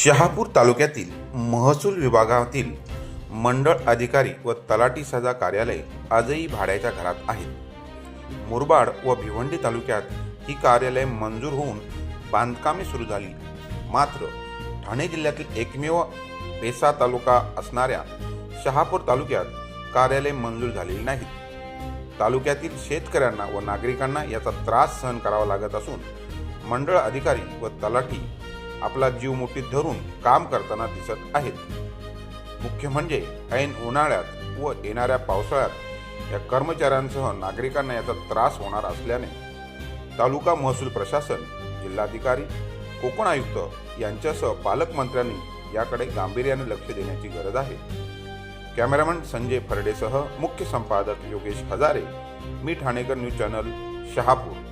शहापूर तालुक्यातील महसूल विभागातील मंडळ अधिकारी व तलाठी सजा कार्यालय आजही भाड्याच्या घरात आहेत. मुरबाड व भिवंडी तालुक्यात ही कार्यालय मंजूर होऊन बांधकामे सुरू झाली. मात्र ठाणे जिल्ह्यातील एकमेव पेसा तालुका असणाऱ्या शहापूर तालुक्यात कार्यालय मंजूर झालेले नाही. तालुक्यातील शेतकऱ्यांना व नागरिकांना याचा त्रास सहन करावा लागत असून मंडळ अधिकारी व तलाठी आपला जीव मुठीत धरून काम करताना दिसत आहेत. मुख्य म्हणजे ऐन उन्हाळ्यात व येणाऱ्या पावसाळ्यात या कर्मचाऱ्यांसह नागरिकांना याचा त्रास होणार असल्याने तालुका महसूल प्रशासन, जिल्हाधिकारी, कोकण आयुक्त यांच्यासह पालकमंत्र्यांनी याकडे गांभीर्याने लक्ष देण्याची गरज आहे. कॅमेरामन संजय फरडेसह मुख्य संपादक योगेश हजारे, मी ठाणेकर न्यूज चॅनल, शहापूर.